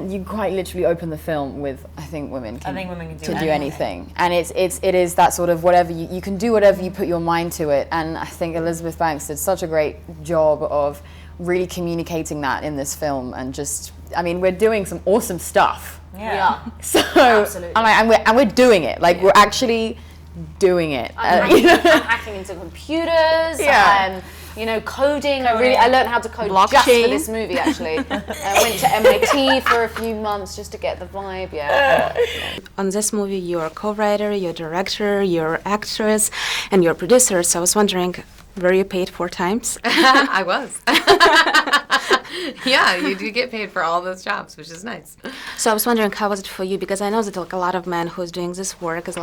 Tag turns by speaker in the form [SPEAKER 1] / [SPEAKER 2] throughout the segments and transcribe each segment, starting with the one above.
[SPEAKER 1] You quite literally open the film with, I think women can do
[SPEAKER 2] anything.
[SPEAKER 1] And it is that sort of whatever, you can do whatever you put your mind to it. And I think Elisabeth Banks did such a great job of really communicating that in this film. And just, I mean, we're doing some awesome stuff.
[SPEAKER 2] Yeah.
[SPEAKER 1] So,
[SPEAKER 2] absolutely.
[SPEAKER 1] and we're doing it. Like, we're actually doing it.
[SPEAKER 2] I'm hacking into computers and, you know, coding. I learned how to code just for this movie, actually. I went to MIT for a few months just to get the vibe,
[SPEAKER 3] On this movie, you're a co-writer, you're a director, you're actress, and you're a producer. So I was wondering, were you paid 4 times?
[SPEAKER 4] I was. Yeah, you do get paid for all those jobs, which is nice.
[SPEAKER 3] So I was wondering, how was it for you? Because I know that like a lot of men who's doing this work, as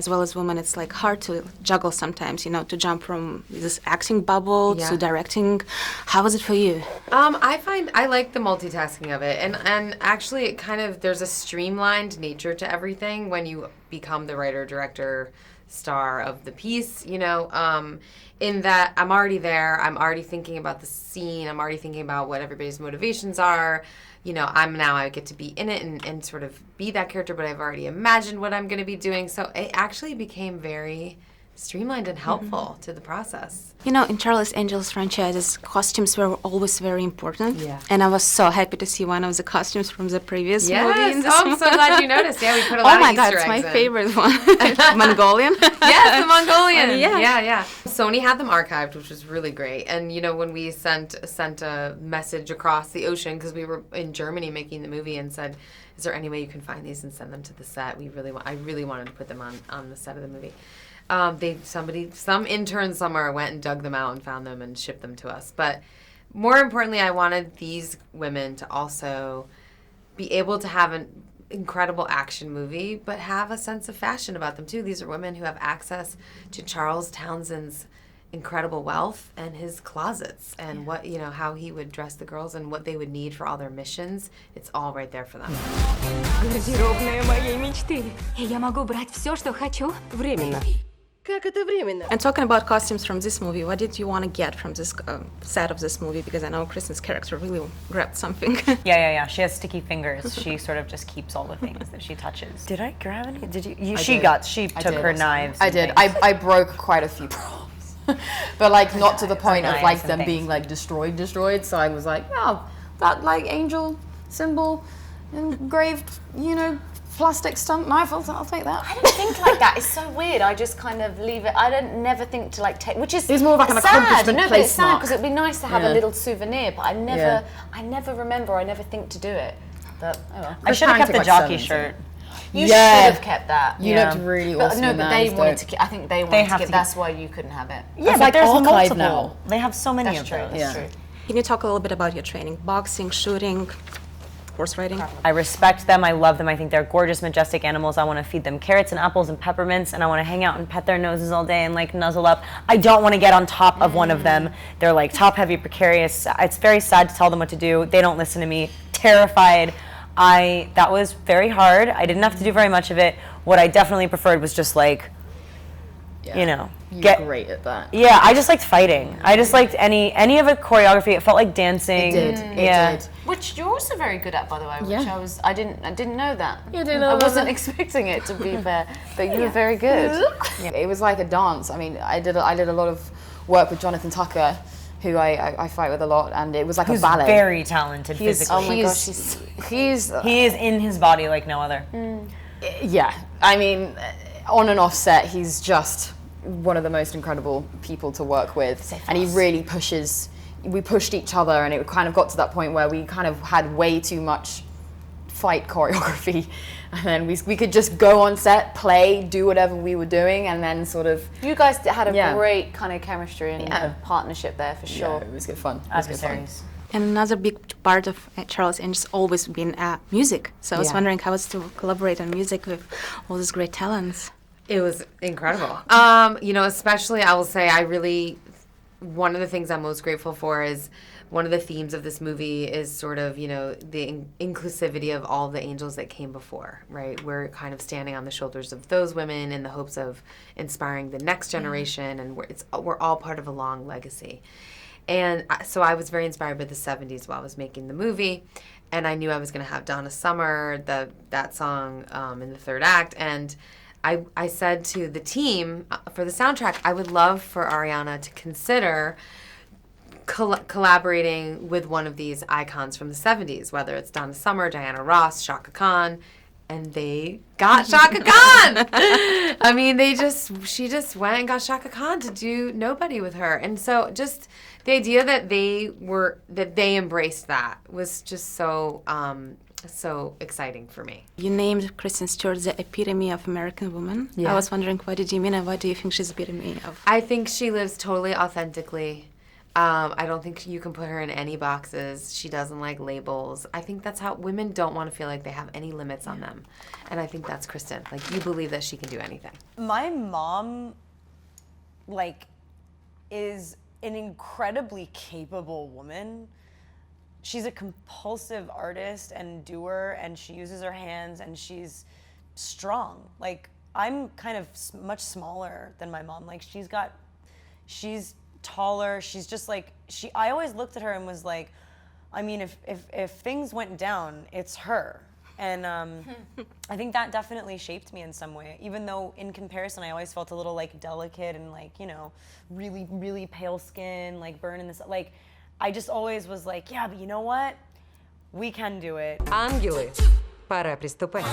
[SPEAKER 3] well as women, it's like hard to juggle sometimes, you know, to jump from this acting bubble to directing. How was it for you?
[SPEAKER 4] I like the multitasking of it, and actually, it kind of, there's a streamlined nature to everything when you become the writer, director, star of the piece, you know, in that I'm already there, I'm already thinking about the scene, I'm already thinking about what everybody's motivations are, you know, I get to be in it and sort of be that character, but I've already imagined what I'm going to be doing, so it actually became very streamlined and helpful to the process.
[SPEAKER 3] You know, in Charlie's Angels franchises, costumes were always very important.
[SPEAKER 4] Yeah.
[SPEAKER 3] And I was so happy to see one of the costumes from the previous movie. In this
[SPEAKER 4] I'm so glad you noticed. Yeah, we put a lot of Easter eggs in.
[SPEAKER 3] Oh my God, it's my favorite one. Mongolian.
[SPEAKER 4] Yes, the Mongolian.
[SPEAKER 3] Yeah.
[SPEAKER 4] Yeah. Sony had them archived, which was really great. And, you know, when we sent a message across the ocean, because we were in Germany making the movie, and said, is there any way you can find these and send them to the set? I really wanted to put them on the set of the movie. Some intern somewhere went and dug them out and found them and shipped them to us. But more importantly, I wanted these women to also be able to have an incredible action movie, but have a sense of fashion about them too. These are women who have access to Charles Townsend's incredible wealth and his closets and what, you know, how he would dress the girls and what they would need for all their missions. It's all right there for them.
[SPEAKER 5] Гардеробная моей мечты. Я могу брать все, что хочу. Временно. Как это временно?
[SPEAKER 3] And talking about costumes from this movie, what did you want to get from this set of this movie? Because I know Kristen's character really grabbed something.
[SPEAKER 2] Yeah. She has sticky fingers. She sort of just keeps all the things that she touches. Did I grab any? Did you? She took her knives.
[SPEAKER 1] I did. I broke quite a few props, but like not to the point of like them being like destroyed. So I was like, yeah, that like angel symbol engraved, you know, plastic stump knife, I'll take that.
[SPEAKER 2] I don't think like that. It's so weird. I just kind of leave it. I don't never think to like take, which is
[SPEAKER 1] it's more of like an
[SPEAKER 2] sad.
[SPEAKER 1] accomplishment
[SPEAKER 2] No, but it's sad because it'd be nice to have a little souvenir. But I never remember. I never think to do it. But oh well. I should have kept the jockey shirt. You should have kept that.
[SPEAKER 1] You looked really awesome.
[SPEAKER 2] No, but they wanted to keep. I think they wanted to keep. That's why you couldn't have it.
[SPEAKER 1] Yeah, but there's multiple
[SPEAKER 2] now. They have so many of those.
[SPEAKER 1] That's true.
[SPEAKER 3] Can you talk a little bit about your training? Boxing, shooting, horse riding?
[SPEAKER 2] I respect them. I love them. I think they're gorgeous, majestic animals. I want to feed them carrots and apples and peppermints, and I want to hang out and pet their noses all day and like nuzzle up. I don't want to get on top of one of them. They're like top-heavy, precarious. It's very sad to tell them what to do. They don't listen to me. Terrified. That was very hard. I didn't have to do very much of it. What I definitely preferred was just like, you know,
[SPEAKER 1] You're great at that.
[SPEAKER 2] Yeah, I just liked fighting. I just liked any of it choreography. It felt like dancing.
[SPEAKER 1] It did.
[SPEAKER 2] Which you're also very good at, by the way. Which
[SPEAKER 1] Yeah.
[SPEAKER 2] I didn't know that.
[SPEAKER 1] You didn't
[SPEAKER 2] I
[SPEAKER 1] know
[SPEAKER 2] wasn't
[SPEAKER 1] that.
[SPEAKER 2] expecting it, to be fair, but you were very good.
[SPEAKER 1] It was like a dance. I mean, I did a lot of work with Jonathan Tucker, who I fight with a lot, and it was like a ballet.
[SPEAKER 2] Very talented physically.
[SPEAKER 1] Oh my gosh, he
[SPEAKER 2] is in his body like no other.
[SPEAKER 1] Yeah, I mean, on and off set, he's just one of the most incredible people to work with, and he really pushes. We pushed each other, and it kind of got to that point where we kind of had way too much fight choreography, and then we could just go on set, play, do whatever we were doing, and then sort of.
[SPEAKER 2] You guys had a great kind of chemistry and partnership there for sure.
[SPEAKER 1] Yeah, it was good fun.
[SPEAKER 2] Adversaries.
[SPEAKER 3] And another big part of Charles Angels always been music. So I was wondering how it's to collaborate on music with all these great talents.
[SPEAKER 4] It was incredible. You know, especially I will say one of the things I'm most grateful for is one of the themes of this movie is sort of, you know, the inclusivity of all the angels that came before, right? We're kind of standing on the shoulders of those women in the hopes of inspiring the next generation, and we're all part of a long legacy. And so I was very inspired by the 70s while I was making the movie. and I knew I was going to have Donna Summer, that song in the third act, and I said to the team for the soundtrack, I would love for Ariana to consider collaborating with one of these icons from the 70s, whether it's Donna Summer, Diana Ross, Shaka Khan, and they got Shaka Khan. I mean, she just went and got Shaka Khan to do Nobody with her. And so just the idea that they embraced that was just so exciting for me.
[SPEAKER 3] You named Kristen Stewart the epitome of American woman.
[SPEAKER 4] Yeah.
[SPEAKER 3] I was wondering, what did you mean, and why do you think she's the epitome of?
[SPEAKER 4] I think she lives totally authentically. I don't think you can put her in any boxes. She doesn't like labels. I think that's how women don't want to feel like they have any limits on them. And I think that's Kristen. Like, you believe that she can do anything.
[SPEAKER 2] My mom, like, is an incredibly capable woman. She's a compulsive artist and doer, and she uses her hands, and she's strong. Like, I'm kind of much smaller than my mom. Like, she's taller. She's just like, I always looked at her and was like, I mean, if things went down, it's her. And I think that definitely shaped me in some way, even though in comparison, I always felt a little like delicate and like, you know, really, really pale skin, like burn in this, like, I just always was like, yeah, but you know what? We can do it.
[SPEAKER 5] Ангелы, пора приступать.